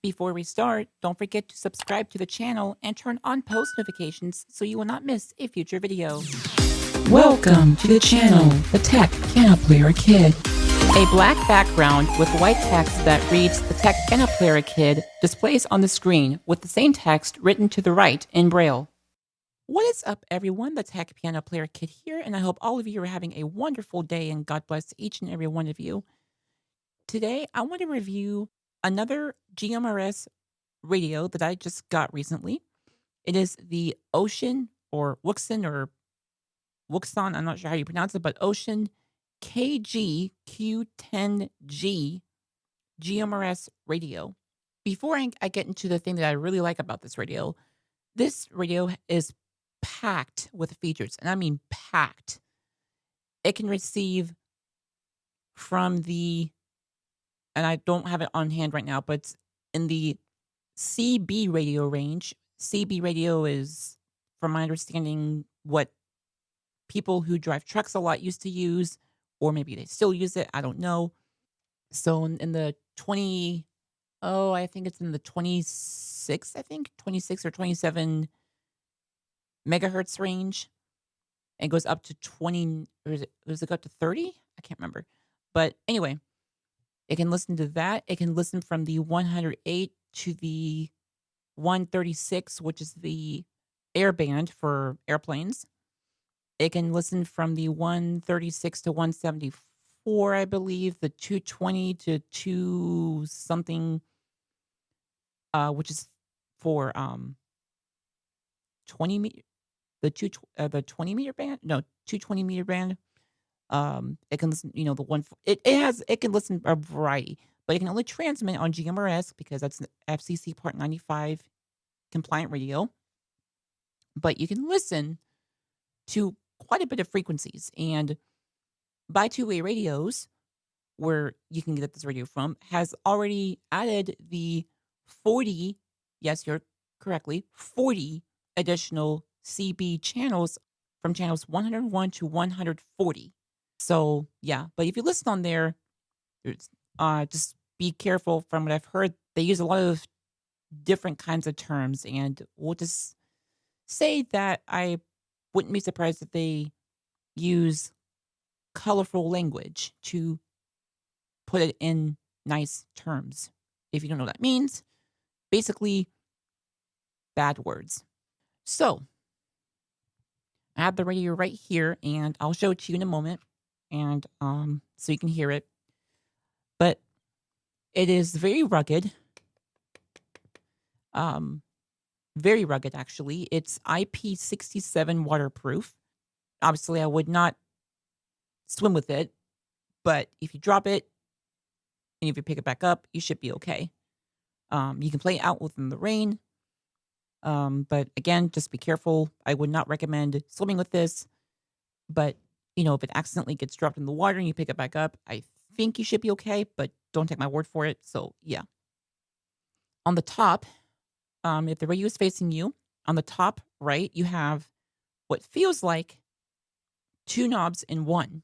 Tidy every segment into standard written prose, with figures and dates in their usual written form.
Before we start, don't forget to subscribe to the channel and turn on post notifications so you will not miss a future video. Welcome to the channel, The Tech Piano Player Kid. A black background with white text that reads The Tech Piano Player Kid displays on the screen with the same text written to the right in Braille. What is up, everyone? The Tech Piano Player Kid here, and I hope all of you are having a wonderful day, and God bless each and every one of you. Today, I want to review another GMRS radio that I just got recently. It is the Wouxun or Wouxun, I'm not sure how you pronounce it, but Wouxun KGQ10G GMRS Radio. Before I get into the thing that I really like about this radio is packed with features, and I mean packed. It can receive from and I don't have it on hand right now, but it's in the CB radio range. CB radio is, from my understanding, what people who drive trucks a lot used to use, or maybe they still use it. I don't know. So in the I think it's in the 26 or 27 megahertz range. It goes up to 20, or does it go up to 30? I can't remember. But anyway, it can listen to that. It can listen from the 108 to the 136, which is the air band for airplanes. It can listen from the 136 to 174, I believe, the 220 to 2 something, which is for 20 meter, the 20 meter band. No, 220 meter band. It can listen, the one. It can listen a variety, but it can only transmit on GMRS because that's an FCC Part 95 compliant radio. But you can listen to quite a bit of frequencies, and BuyTwoWayRadios, where you can get this radio from, has already added the 40, yes, you're correctly, 40 additional CB channels from channels 101 to 140. So, yeah, but if you listen on there, just be careful. From what I've heard, they use a lot of different kinds of terms, and we'll just say that I wouldn't be surprised if they use colorful language to put it in nice terms. If you don't know what that means, basically bad words. So, I have the radio right here, and I'll show it to you in a moment, and so you can hear it. But it is very rugged. Very rugged, actually. It's IP67 waterproof. Obviously, I would not swim with it, but if you drop it and if you pick it back up, you should be okay. You can play it out within the rain. But again, just be careful. I would not recommend swimming with this. But, if it accidentally gets dropped in the water and you pick it back up, I think you should be okay, but don't take my word for it. So, yeah. On the top, if the radio is facing you, on the top right, you have what feels like 2 knobs in one.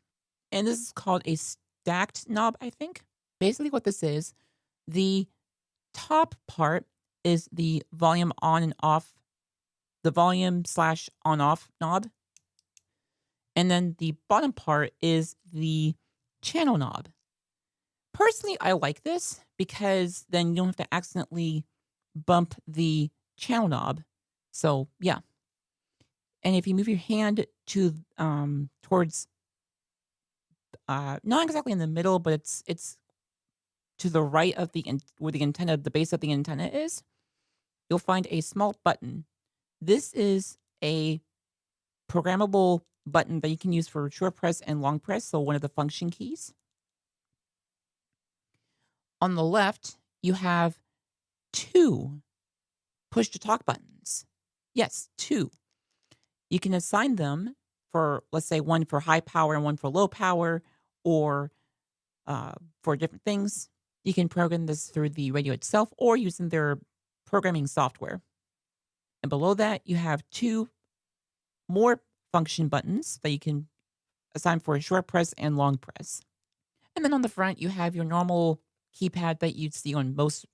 And this is called a stacked knob, I think. Basically what this is, the top part is the volume on and off, the volume / on off knob. And then the bottom part is the channel knob. Personally, I like this because then you don't have to accidentally bump the channel knob. So, yeah. And if you move your hand to towards not exactly in the middle, but it's to the right of where the antenna, the base of the antenna is, you'll find a small button. This is a programmable button that you can use for short press and long press, so one of the function keys. On the left, you have 2 push-to-talk buttons. Yes, 2. You can assign them for, let's say, one for high power and one for low power, or for different things. You can program this through the radio itself or using their programming software. And below that, you have 2 more function buttons that you can assign for a short press and long press. And then on the front, you have your normal keypad that you'd see on most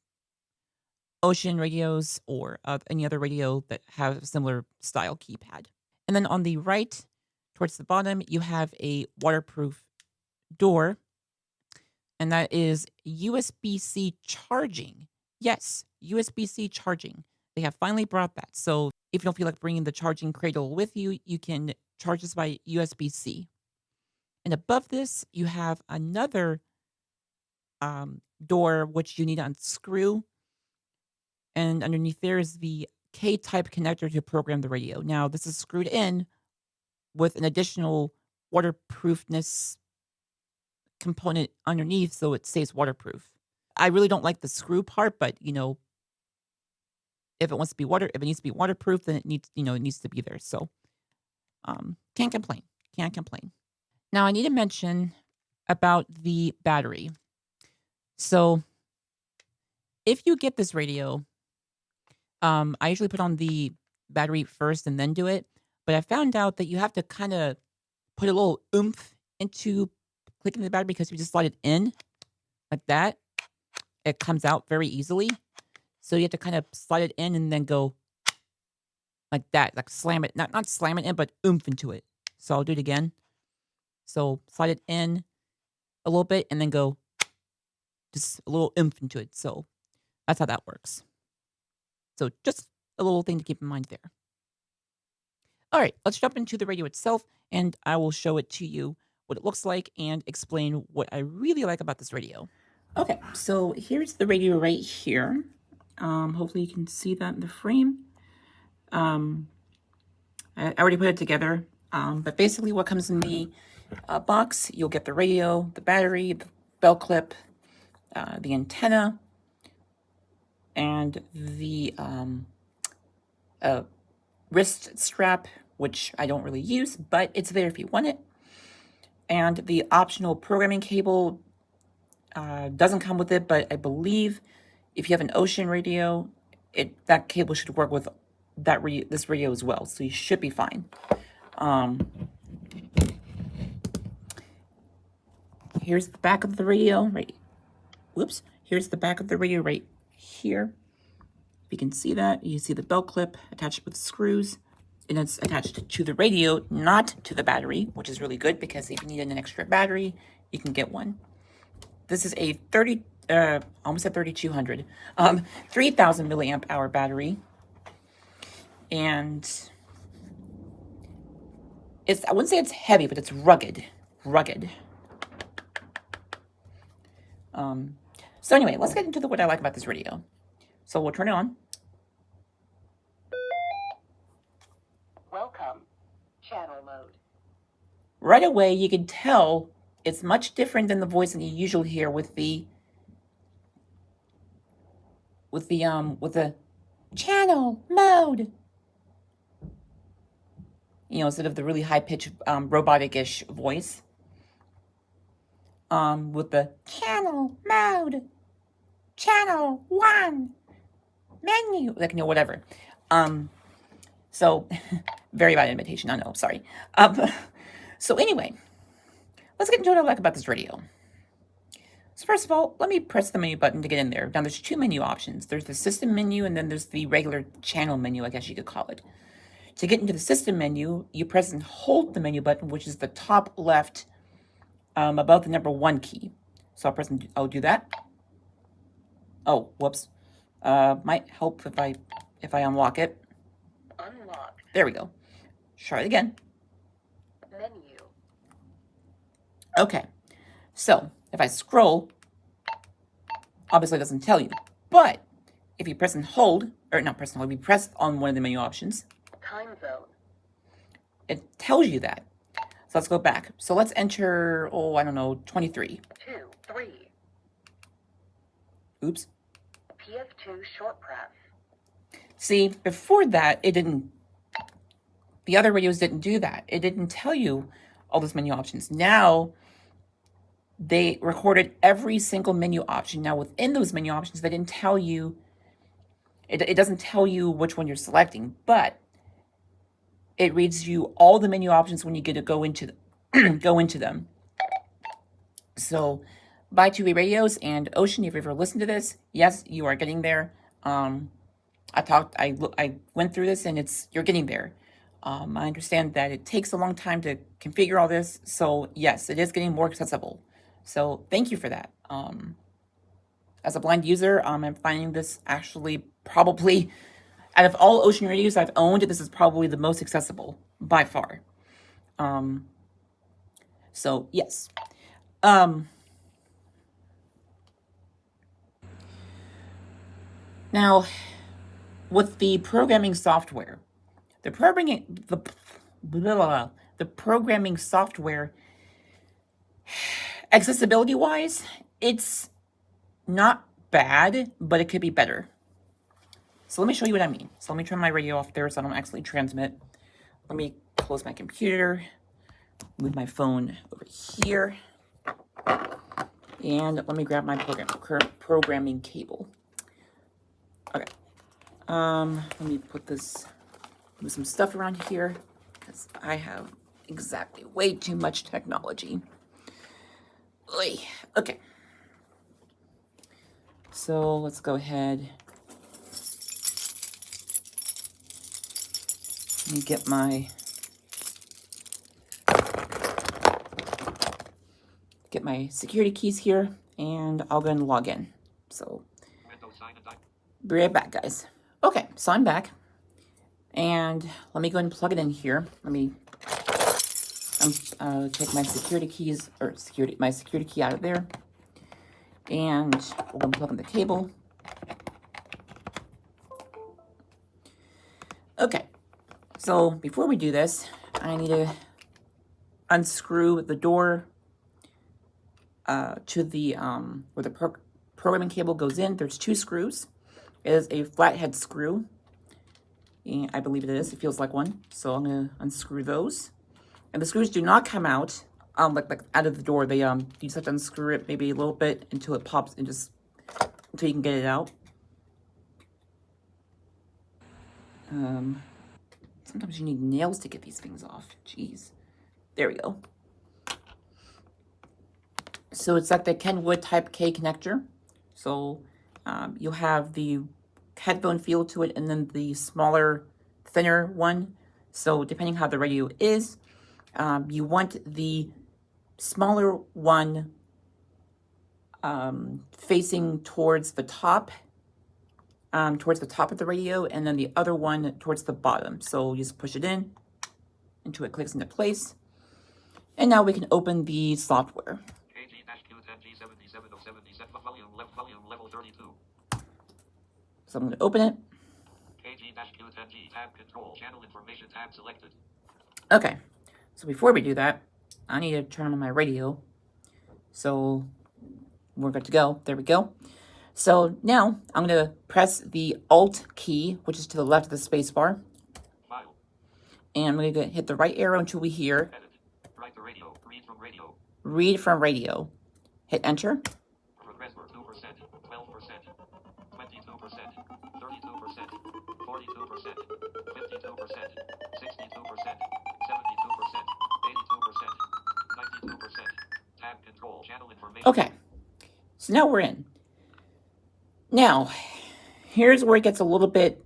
Wouxun radios or any other radio that have a similar style keypad. And then on the right, towards the bottom, you have a waterproof door, and that is USB-C charging. Yes, USB-C charging. They have finally brought that. So if you don't feel like bringing the charging cradle with you, you can charge this by USB-C. And above this, you have another door, which you need to unscrew. And underneath there is the K-type connector to program the radio. Now, this is screwed in with an additional waterproofness component underneath, so it stays waterproof. I really don't like the screw part, but if it needs to be waterproof, then it needs to be there. So, can't complain. Can't complain. Now, I need to mention about the battery. So, if you get this radio, I usually put on the battery first and then do it. But I found out that you have to kind of put a little oomph into clicking the battery, because if you just slide it in like that, it comes out very easily. So you have to kind of slide it in and then go like that, like slam it, not slam it in, but oomph into it. So I'll do it again. So slide it in a little bit and then go just a little oomph into it. So that's how that works. So just a little thing to keep in mind there. All right, let's jump into the radio itself, and I will show it to you what it looks like and explain what I really like about this radio. Okay, so here's the radio right here. Hopefully you can see that in the frame. I already put it together, but basically what comes in the box, you'll get the radio, the battery, the bell clip, the antenna, and the wrist strap, which I don't really use, but it's there if you want it. And the optional programming cable doesn't come with it, but I believe if you have an Wouxun radio, that cable should work with this radio as well, so you should be fine. Here's the back of the radio, right? Whoops. Here's the back of the radio right here. If you can see that, you see the bell clip attached with screws, and it's attached to the radio, not to the battery, which is really good because if you need an extra battery, you can get one. This is a 3,200, 3,000 milliamp hour battery, and I wouldn't say it's heavy, but it's rugged. So anyway, let's get into what I like about this radio. So we'll turn it on. Welcome, channel mode. Right away, you can tell it's much different than the voice that you usually hear with the channel mode. Instead of the really high-pitched robotic-ish voice. With the channel mode, channel 1, menu, whatever. So very bad imitation, I know, sorry. So anyway, let's get into what I like about this radio. So first of all, let me press the menu button to get in there. Now there's two menu options. There's the system menu, and then there's the regular channel menu, I guess you could call it. To get into the system menu, you press and hold the menu button, which is the top left above the number 1 key. So I'll do that. Oh, whoops. Might help if I unlock it. Unlocked. There we go. Try it again. Menu. Okay. So if I scroll, obviously it doesn't tell you. But if you press and hold, or not press and hold, if you press on one of the menu options, Time zone. it tells you that. So let's go back. So let's enter, 23. 2, 3. Oops. PS2 short press. See, before that, the other radios didn't do that. It didn't tell you all those menu options. Now, they recorded every single menu option. Now, within those menu options, they didn't tell you, it doesn't tell you which one you're selecting, but it reads you all the menu options when you get to go into them. So, BuyTwoWayRadios and Wouxun, if you've ever listened to this, yes, you are getting there. I went through this, and you're getting there. I understand that it takes a long time to configure all this, so yes, it is getting more accessible. So thank you for that. As a blind user, I'm finding this actually probably, out of all Ocean radios I've owned, this is probably the most accessible by far. So yes. Now, with the programming software, the programming software, accessibility wise, it's not bad, but it could be better. So let me show you what I mean. So let me turn my radio off there so I don't accidentally transmit. Let me close my computer, move my phone over here, and let me grab my programming cable. Okay. Let me move some stuff around here because I have exactly way too much technology. Oy. Okay. So let's go ahead. Let me get my security keys here, and I'll go and log in. So be right back, guys. Okay, so I'm back, and let me go ahead and plug it in here. Let me take my security keys, my security key out of there, and we're gonna plug in the cable. Okay, so before we do this, I need to unscrew the door to the where the programming cable goes in. There's 2 screws. It is a flathead screw, and I believe it is. It feels like one. So I'm gonna unscrew those. And the screws do not come out like out of the door. They you just have to unscrew it maybe a little bit until it pops, and just until you can get it out. Sometimes you need nails to get these things off. Jeez. There we go. So it's like the Kenwood Type K connector. So you'll have the headphone feel to it, and then the smaller, thinner one. So depending how the radio is, you want the smaller one facing towards the top of the radio, and then the other one towards the bottom. So you just push it in until it clicks into place. And now we can open the software. So I'm going to open it. KG-Q10G tab control channel information tab selected. Okay, so before we do that, I need to turn on my radio. So we're good to go. There we go. So now I'm going to press the Alt key, which is to the left of the space bar. File. And I'm going to hit the right arrow until we hear. Edit. Write the radio. Read from radio. Read from radio. Hit enter. Progress for 2%, 12%, 22%, 32%, 42%, 52%, 62%, 72%, 72%, 82%, 92%. Tab control channel information. Okay. So now we're in. Now, here's where it gets a little bit,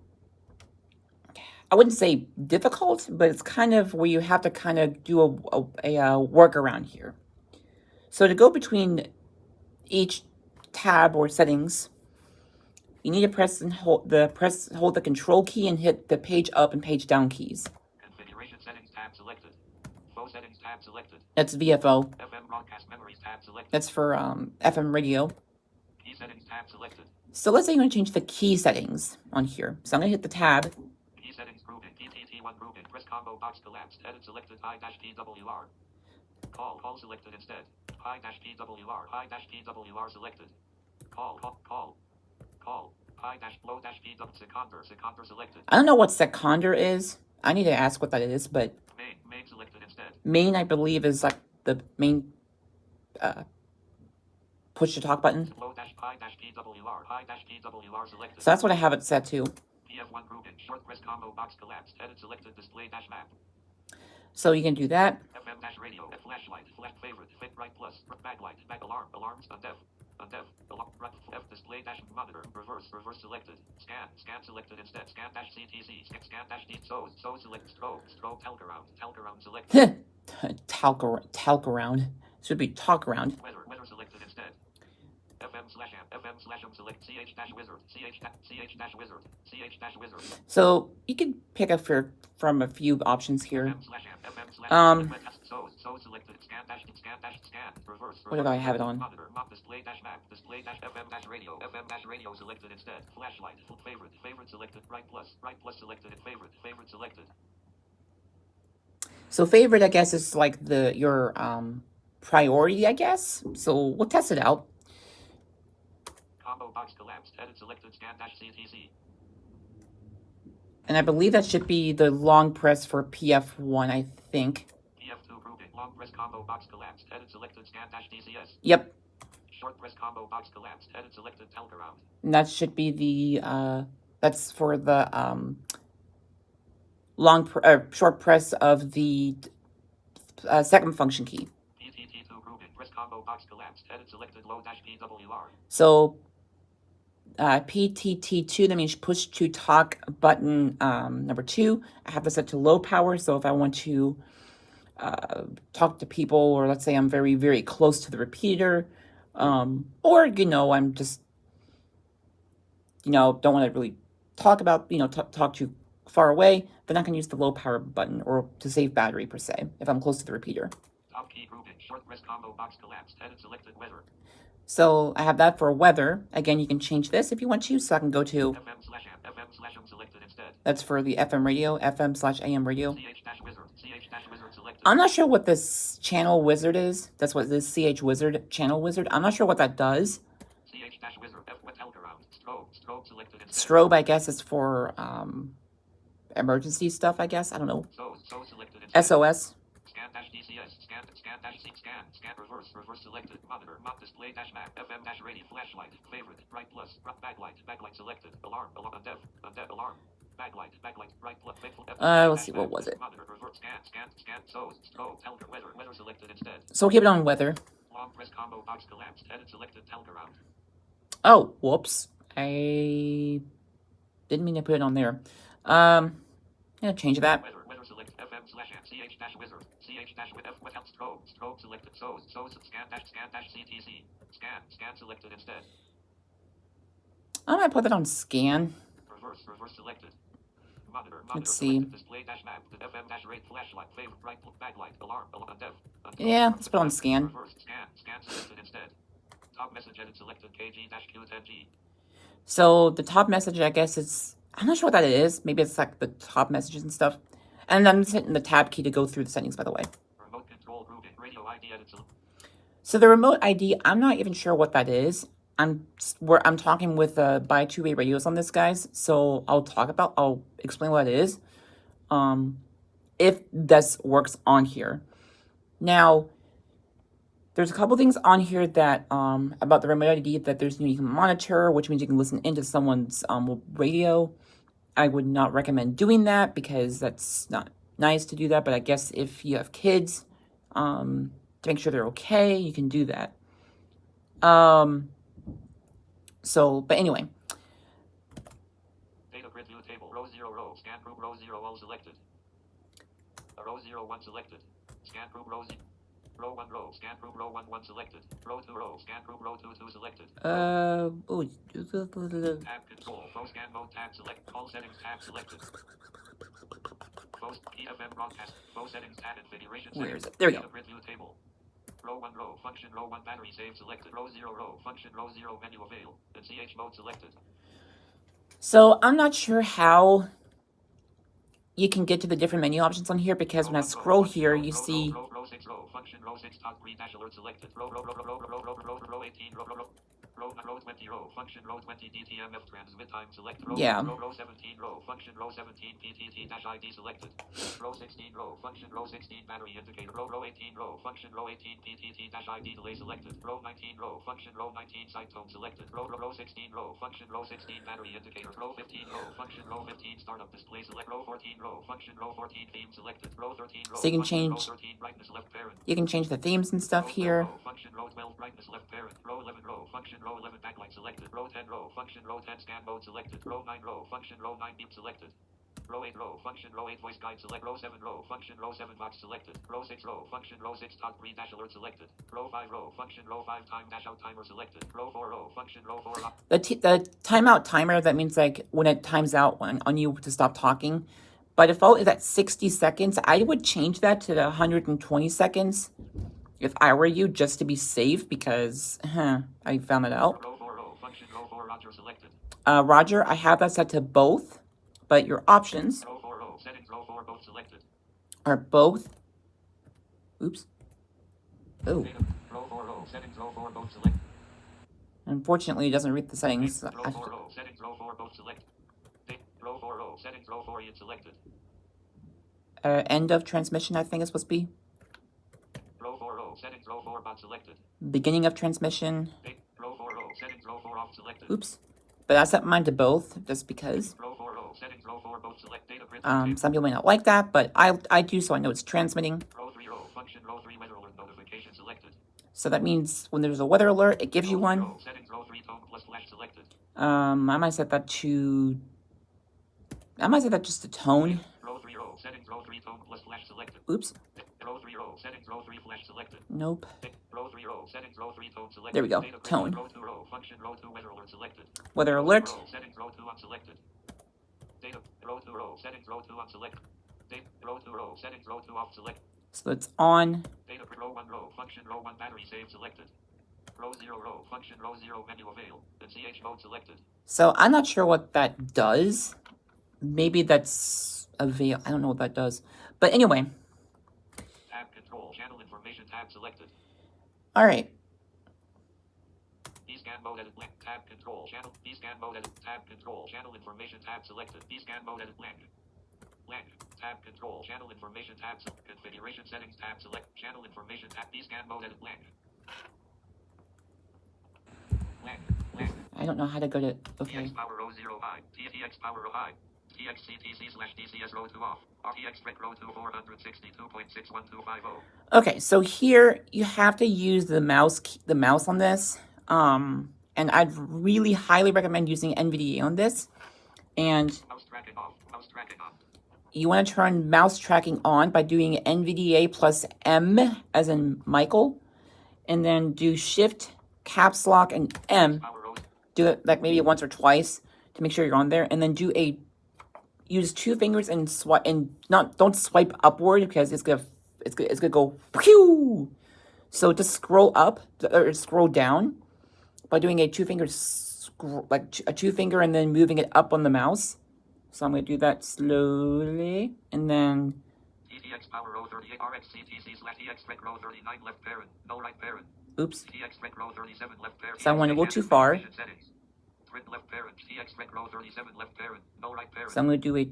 I wouldn't say difficult, but it's kind of where you have to kind of do a workaround here. So to go between each tab or settings, you need to press and hold the control key and hit the page up and page down keys. Configuration settings tab selected. Phone settings tab selected. That's VFO. FM broadcast memories tab selected. That's for FM radio. Key settings tab selected. So let's say you want to change the key settings on here. So I'm going to hit the tab. Key settings grouping. PTT1 grouping. Press combo box collapsed. Edit selected. I-PWR. Call selected instead. I-PWR. I-PWR selected. Call. Seconder selected. I don't know what seconder is. I need to ask what that is, but main selected instead. Main, I believe, is like the main push to talk button. So that's what I have it set to. PF1 grouping. Short press combo box collapsed. Edit selected display dash map. So you can do that. FM dash radio. Flashlight. Flash favorite. Fit right plus. Backlight. Back alarm. Alarms on def. Undef. Right. F display dash monitor. Reverse selected. Scan selected instead. Scan dash CTC. Scan dash D. So select strobe talk around selected. Talk around. Should be talk around. Weather selected instead. FM/M select CH dash wizard. CH dash wizard. So you can pick up from a few options here. Selected scan reverse. What did I have it on? Monitor display dash map display dash FM dash radio selected instead. Flashlight favorite selected right plus selected and favorite selected. So favorite, I guess, is like your priority, I guess. So we'll test it out. Combo box collapsed. Edit selected scan dash CTC. And I believe that should be the long press for PF1, I think. PF2 grouping. Long press combo box collapsed. Edit selected scan dash DCS. Yep. Short press combo box collapsed. Edit selected talk around. And that should be the that's for the short press of the second function key. PTT2 grouping. Press combo box collapsed. Edit selected low dash PWR. So PTT2, that means push to talk button number 2. I have this set to low power, so if I want to talk to people, or let's say I'm very, very close to the repeater, or, I'm just, don't want to really talk about, talk too far away, then I can use the low power button, or to save battery per se, if I'm close to the repeater. Top key grouping. Short press combo box collapsed. Edit selected weather. So I have that for weather. Again, you can change this if you want to. So I can go to FM/M selected instead. That's for the FM radio, FM/AM radio. CH-wizard selected. I'm not sure what this channel wizard is. That's what this CH wizard, channel wizard. I'm not sure what that does. CH-wizard strobe selected instead. Strobe, I guess, is for emergency stuff, I guess. I don't know. So selected instead. SOS. Scan dash DCS. Scan reverse selected. Monitor display dash map FM dash radio flashlight favorite right plus backlight selected. Alarm undef alarm backlight right plus let's see, what was it? Monitor reverse scan strobe telker weather selected instead. So we'll keep it on weather. Long press combo box collapsed. Edit selected telker round. Oh, whoops. I didn't mean to put it on there. Yeah, change that. Weather select FM/M CH-wizard with F without strobe selected so scan dash CTC scan selected instead. I might put that on scan. Reverse selected. Monitor Let's see. Display dash map FM dash rate flashlight favorite right backlight alarm undef. Yeah, let's put on scan. Reverse scan selected instead. Top message edit selected KG-10G. So the top message, I guess I'm not sure what that is. Maybe it's like the top messages and stuff. And I'm hitting the tab key to go through the settings, by the way. Remote control grouping. Radio ID edit. So the remote ID, I'm not even sure what that is. I'm talking with BuyTwoWayRadios on this, guys. So I'll explain what it is. If this works on here. Now, there's a couple things on here that about the remote ID that you can monitor, which means you can listen into someone's radio. I would not recommend doing that because that's not nice to do that. But I guess if you have kids, to make sure they're okay, you can do that. But anyway. Data grid view table. Row 0 row. Scan group row 0 all selected. Row 0 1 selected. Scan group row 0. Row 1 row. Scan group row 1 selected. Row 2 row. Scan group row 2 selected. Tab control. Post scan mode tab select. Call settings tab selected. Post PFM broadcast. Post settings tab configuration. Where is it? There we go. Grid view table. Row 1 row. Function row 1 battery save selected. Row 0 row. Function row 0 menu avail. And CH mode selected. So I'm not sure how you can get to the different menu options on here because when I scroll here, you see. Row 6 row. Function row 6 top green dash alert selected. Row 18 Row 20 row. Function row 20 DTMF transmit time select. Row 17 row. Function row 17 PTT-ID selected. Row 16 row. Function row 16 battery indicator. Row 18 row. Function row 18 PTT-ID delay selected. Row 19 row. Function row 19 side tone selected. Row 16 row. Function row 16 battery indicator. Row 15 row. Function row 15 startup display select. Row 14 row. Function row 14 theme selected. Row 13 row. So you can Function change. row 13 brightness left parent. You can change the themes and stuff here. Function row 12 brightness left parent. Row 11 row. Function row 11 backlight selected. Row 10 row. Function row 10 scan mode selected. Row 9 row. Function row 9 beep selected. Row 8 row. Function row 8 voice guide select. Row 7 row. Function row 7 box selected. Row 6 row. Function row 6 talk 3 dash alert selected. Row 5 row. Function row 5 time dash out timer selected. Row 4 row. Function row 4 up. The timeout timer, that means like when it times out on you to stop talking. By default is at 60 seconds. I would change that to 120 seconds if I were you, just to be safe, because I found that out. Row 4 row. Function row 4 Roger selected. Roger, I have that set to both, but your options Row 4 row. Settings row 4 both selected. are both. Oops. Oh. Row 4 row. Settings row 4 both selected. Unfortunately, it doesn't read the settings. Row 4 row. Settings row 4 both selected. Row 4 row. Settings row 4 selected. End of transmission, I think is supposed to be. Row 4 row. Settings row 4 bot selected. Beginning of transmission. Row 4 row. Settings row 4 off selected. Oops. But I set mine to both, just because. Row 4 row. Settings row 4 both select. Data print. Some people may not like that, but I do, so I know it's transmitting. Row 3 row. Function row 3 weather alert notification selected. So that means when there's a weather alert, it gives you one. Settings row 3 tone plus flash selected. I might set that just to tone. Row 3 row. Settings row 3 tone plus flash selected. Oops. Row 3 row. Settings row 3 flash selected. Nope. Row 3 row. Settings row 3 tone selected. There we go. Data Tone. Row 2 row. Function row 2 weather alert selected. Weather alert. Settings row 2 unselected. Data row 2 row. Settings row 2 unselected. Data row 2 row. Settings row 2 off select. So it's on. Data row 1 row. Function row 1 battery save selected. Row 0 row. Function row 0 menu avail. And CH mode selected. So I'm not sure what that does. Maybe that's avail. I don't know what that does. But anyway. Tab control. Channel information tab selected. All right. Scan mode edit blank. Tab control channel. Scan mode edit tab control channel information tab selected. Scan mode edit blank. Blank. Tab control channel information tab configuration settings tab select channel information tab. Scan mode edit blank. Blank. Blank. I don't know how to go to. Okay. TX power row 0 high. TX power row high. TXCTC/DCS row 2 off. RTX rec row 2 462.61250. Okay, so here you have to use the mouse on this. And I'd really highly recommend using NVDA on this. And mouse tracking off. Mouse tracking on. You want to turn mouse tracking on by doing NVDA plus M as in Michael, and then do Shift, Caps Lock, and M. Do it like maybe once or twice to make sure you're on there, and then use 2 fingers and swipe, and don't swipe upward because it's gonna go pew. So just scroll up or scroll down by doing a 2 finger a 2 finger and then moving it up on the mouse. So I'm gonna do that slowly, and then TTX power row 38 RXCTC/TX rec row 39 left parent, no right parent. Oops. TX rec row 37 left parent. So I went a little too far. Left parent. TX rec row 37 left parent, no right parent. So I'm gonna do a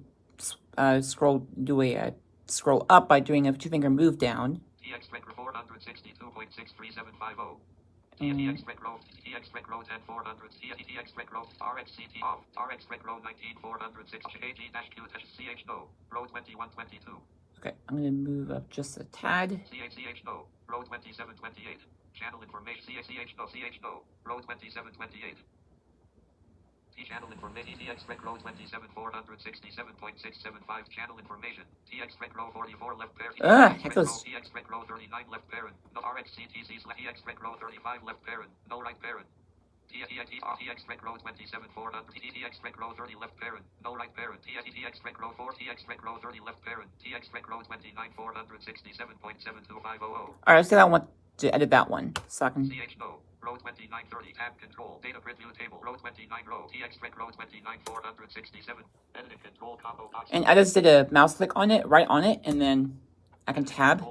scroll up by doing a 2 finger move down. TX rec 462.63750. TX rec row 10400. TX rec row RXCT off. RX rec row 19406 KG-Q10G no. Row 2122. Okay, I'm gonna move up just a tad. CH no. Row 2728. Channel information. CH no. Row 2728. Channel information. TX rec row 27 467.675. Channel information. TX rec row 44 left parent. TX rec row 39 left parent. No RXCTC TX rec row 35 left parent. No right parent. TX rec row 27 400. TX rec row 30 left parent. No right parent. TX rec row 4. TX rec row 30 left parent. TX rec row 29 467.72500. All right, so I want to edit that one. So I can. CH no. Row 2930 tab control data preview table row 29 row TX rec row 29 467 editing control combo box. And I just did a mouse click on it, right on it, and then I can tab.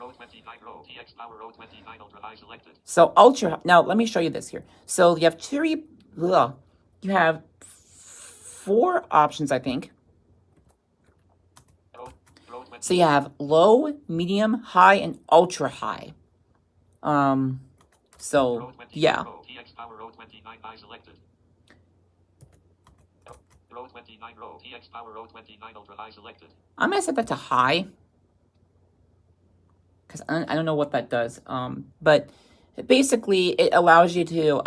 Row 29 row. TX power row 29 ultra high selected. So ultra. Now let me show you this here. So you have you have 4 options, I think. Row 20. So you have low, medium, high, and ultra high. So Row 29 yeah. row. TX power row 29 high selected. Row 29 row. TX power row 29 ultra high selected. I'm gonna set that to high because I don't know what that does. But basically it allows you to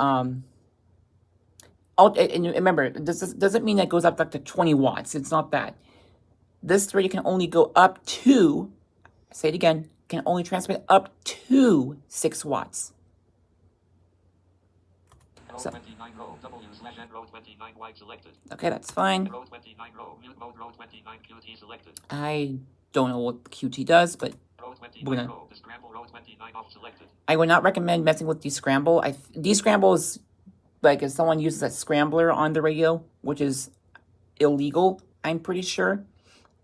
and remember, this doesn't mean that it goes up like to 20 watts. It's not that. This radio can only go up to, say it again, can only transmit up to 6 watts. Row So, 29 row. W/N row 29 wide selected. okay, that's fine. Row 29 row. Mute mode row 29 QT selected. I don't know what QT does, but Row 29 we're gonna. row. Descramble row 29 off selected. I would not recommend messing with descramble. Descramble is like if someone uses a scrambler on the radio, which is illegal, I'm pretty sure.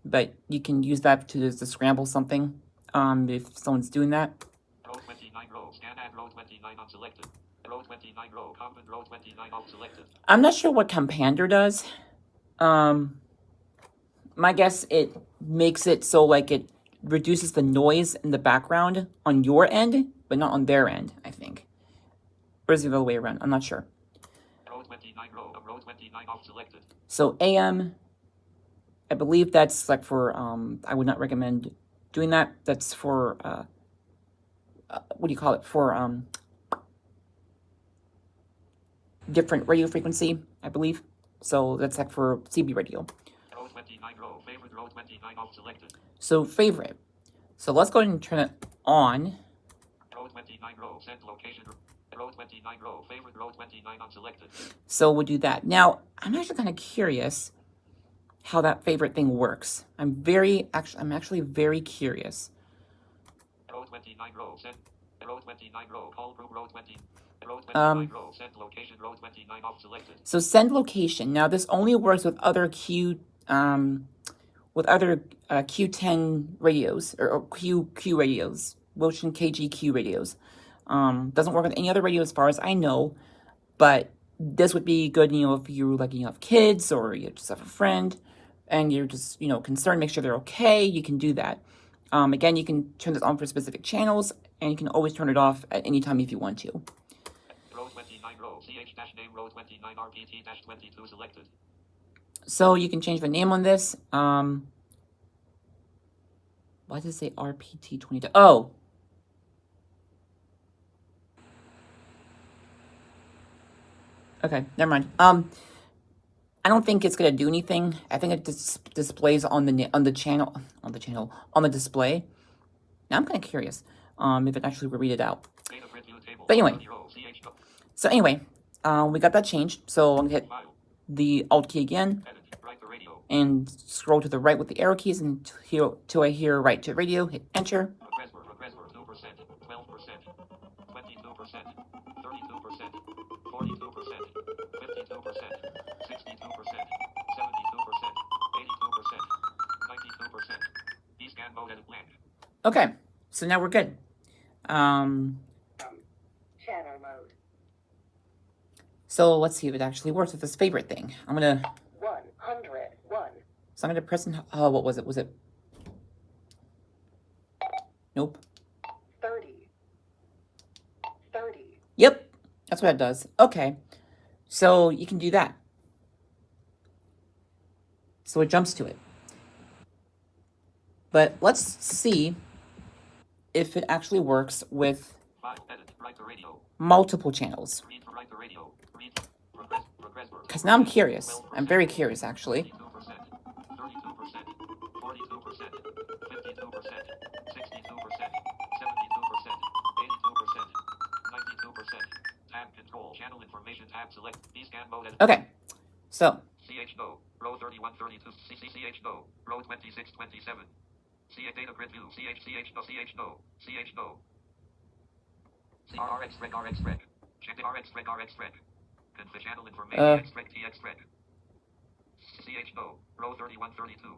But you can use that to scramble something if someone's doing that. Row 29 row. Scan at row 29 unselected. Row 29 row. Command row 29 off selected. I'm not sure what Compander does. My guess it makes it so like it reduces the noise in the background on your end, but not on their end, I think. Or is it the other way around? I'm not sure. Row 29 row. Row 29 off selected. So AM, I believe that's like for, I would not recommend doing that. That's for, what do you call it? For different radio frequency, I believe. So that's like for CB radio. Row 29 row. Favorite row 29 off selected. So favorite. So let's go ahead and turn it on. Row 29 row. Send location. Row 29 row. Favorite row 29 unselected. So we'll do that. Now, I'm actually kind of curious how that favorite thing works. I'm actually very curious. Row 29 row. Send. Row 29 row. Call group row 20. Row 29 row. Send location row 29 off selected. So send location. Now this only works with other Q10 radios or Q radios, Wouxun KGQ radios. Doesn't work with any other radio as far as I know, but this would be good, if you have kids or you just have a friend and you're just, concerned, make sure they're okay, you can do that. Again, you can turn this on for specific channels and you can always turn it off at any time if you want to. Row 29 row. CH-name row 29 RPT-22 selected. So you can change the name on this. Why does it say RPT-22? Oh. Okay, never mind. I don't think it's gonna do anything. I think it displays on the display. Now I'm kind of curious if it actually will read it out. But anyway, we got that changed. So I'm gonna hit the Alt key again and scroll to the right with the arrow keys until I hear right to radio. Hit Enter. Okay, so now we're good. Channel mode. So let's see if it actually works with this favorite thing. I'm gonna. 101. So I'm gonna press. What was it? Was it? Nope. 30. Yep, that's what it does. Okay, so you can do that. So it jumps to it. But let's see if it actually works with multiple channels. Because now I'm curious. I'm very curious, actually. Okay, so. CH no, row 3132, CH no, row 2627. CH data grid view, CH no, CH no, CH no. RX reg. Check the RX reg. Config channel information, X reg, TX reg. CH no, row 3132.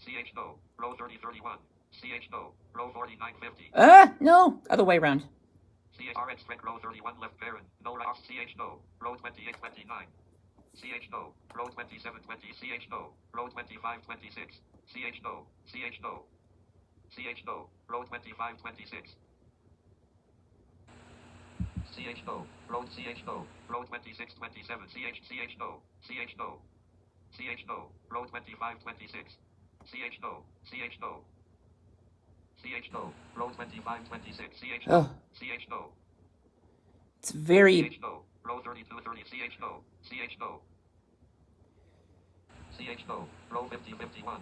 CH no, row 3031. CH no. Row 4950. No. Other way around. CHRX rec row 31 left parent. No right. CH no. Row 2829. CH no. Row 2720. CH no. Row 2526. CH no. CH no. CH no. Row 2526. CH no. Row CH no. Row 2627. CH no. CH no. CH no. Row 2526. CH no. CH no. CH no. Row 2526. CH no. Oh, CH no. it's very... CH no. Row 3230. CH no. CH no. CH no. Row 5051.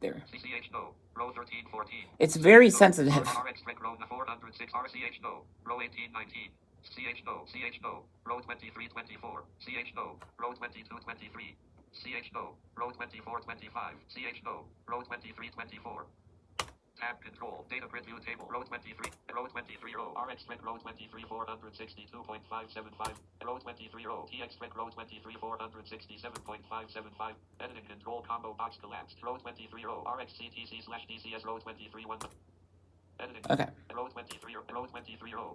There. CH no. Row 1314. It's very CH no. sensitive. RX rec row 406. RCH no. Row 1819. CH no. CH no. Row 2324. CH no. Row 2223. CH no. Row 2425. CH no. Row 2324. Tab control. Data print view table. Row 23. Row 23 row. RX rec row 23 462.575. Row 23 row. TX rec row 23 467.575. Editing control combo box collapsed. Row 23 row. RX CTC slash DCS row 23 1. Editing. Okay. Row 23 row.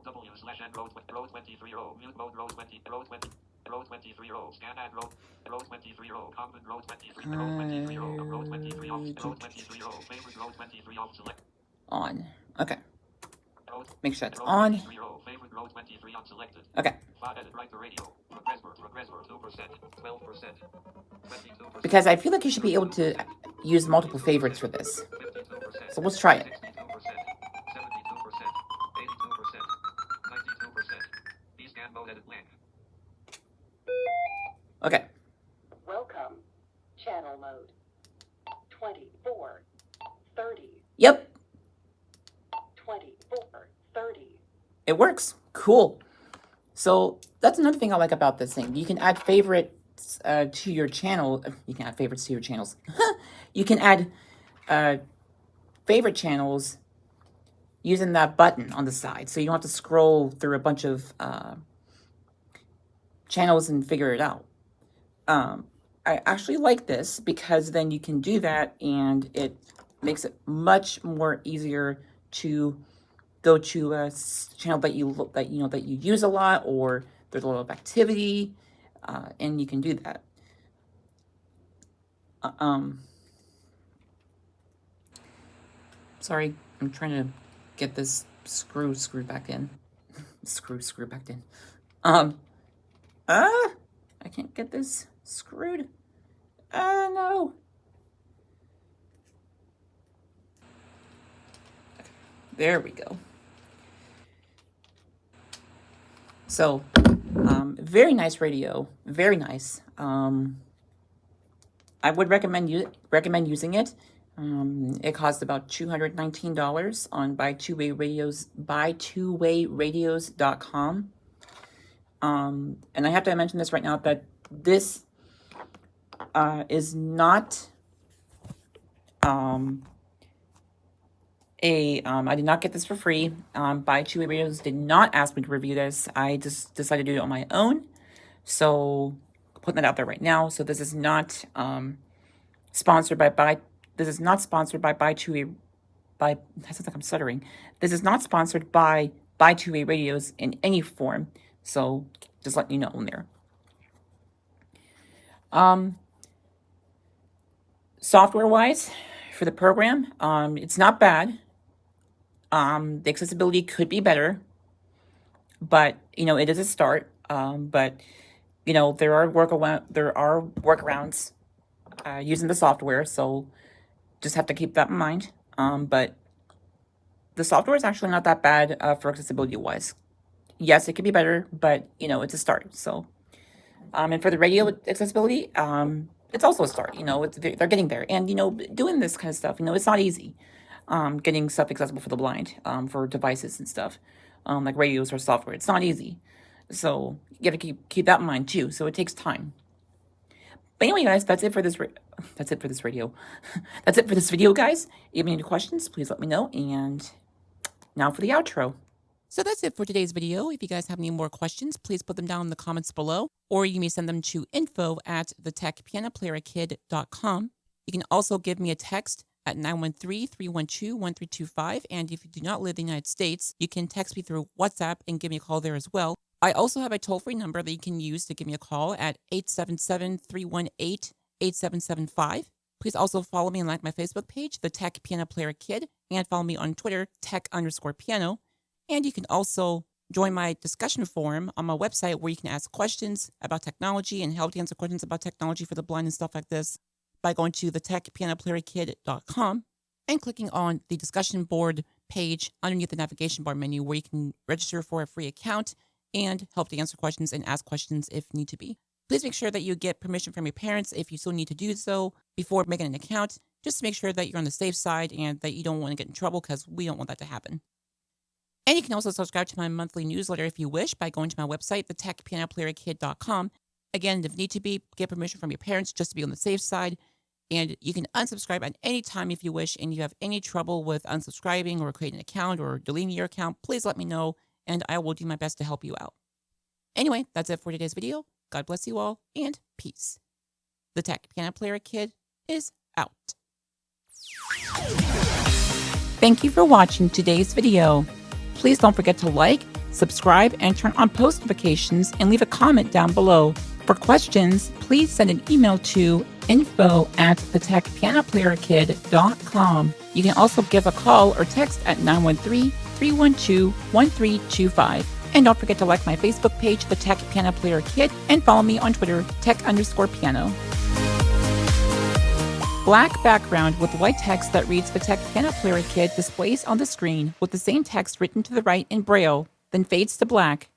W slash N row 23 row. Mute mode row 20. Row 20. Row 23 row. Scan ad row. Row 23 row. Common row 23. Row 23 row. Row 23 off. Row 23 row. Favorite row 23 off select. On. Okay. Row, Make sure it's row on. 23 row. Favorite row 23 unselected. Okay. Edit right to radio. Progressor 2%. 12%. 22%. Because I feel like you should be able to use multiple favorites for this. 52%. So let's try it. 62%. 72%. 82%. 92%. D-scan mode edit blank. Okay. Welcome. Channel mode. 24. 30. Yep. 24. 30. It works. Cool. So that's another thing I like about this thing. You can add favorites to your channel. You can add favorites to your channels. You can add favorite channels using that button on the side. So you don't have to scroll through a bunch of channels and figure it out. I actually like this because then you can do that and it makes it much more easier to go to a channel that you use a lot, or there's a lot of activity, and you can do that. Sorry, I'm trying to get this screwed back in. Screw back in. I can't get this screwed. No. There we go. So, very nice radio. Very nice. I would recommend using it. It costs about $219 on BuyTwoWayRadios.com. And I have to mention this right now that this is not I did not get this for free. BuyTwoWayRadios did not ask me to review this. I just decided to do it on my own. So putting that out there right now. So this is not sponsored by This is not sponsored by BuyTwoWay. That sounds like I'm stuttering. This is not sponsored by BuyTwoWayRadios in any form. So just letting you know in there. Software-wise, for the program, it's not bad. The accessibility could be better, but it is a start. But there are workarounds using the software, so just have to keep that in mind. But the software is actually not that bad for accessibility-wise. Yes, it could be better, but it's a start. So, and for the radio accessibility, it's also a start. They're getting there, and doing this kind of stuff, it's not easy. Getting stuff accessible for the blind, for devices and stuff, like radios or software, it's not easy. So you have to keep that in mind too. So it takes time. But anyway, guys, that's it for this radio. That's it for this video, guys. If you have any questions, please let me know. And now for the outro. So that's it for today's video. If you guys have any more questions, please put them down in the comments below, or you may send them to info@TheTechPianoPlayerKid.com. You can also give me a text at 913-312-1325. And if you do not live in the United States, you can text me through WhatsApp and give me a call there as well. I also have a toll-free number that you can use to give me a call at 877-318-8775. Please also follow me and like my Facebook page, The Tech Piano Player Kid, and follow me on Twitter, tech_piano. And you can also join my discussion forum on my website where you can ask questions about technology and help to answer questions about technology for the blind and stuff like this by going to TheTechPianoPlayerKid.com and clicking on the discussion board page underneath the navigation bar menu where you can register for a free account and help to answer questions and ask questions if need to be. Please make sure that you get permission from your parents if you still need to do so before making an account, just to make sure that you're on the safe side and that you don't want to get in trouble because we don't want that to happen. And you can also subscribe to my monthly newsletter if you wish by going to my website, TheTechPianoPlayerKid.com. Again, if need to be, get permission from your parents just to be on the safe side. And you can unsubscribe at any time if you wish. And if you have any trouble with unsubscribing or creating an account or deleting your account, please let me know and I will do my best to help you out. Anyway, that's it for today's video. God bless you all and peace. The Tech Piano Player Kid is out. Thank you for watching today's video. Please don't forget to like, subscribe, and turn on post notifications and leave a comment down below. For questions, please send an email to info@thetechpianoplayerkid.com. You can also give a call or text at 913-312-1325. And don't forget to like my Facebook page, The Tech Piano Player Kid, and follow me on Twitter, tech_piano. Black background with white text that reads The Tech Piano Player Kid displays on the screen with the same text written to the right in Braille, then fades to black.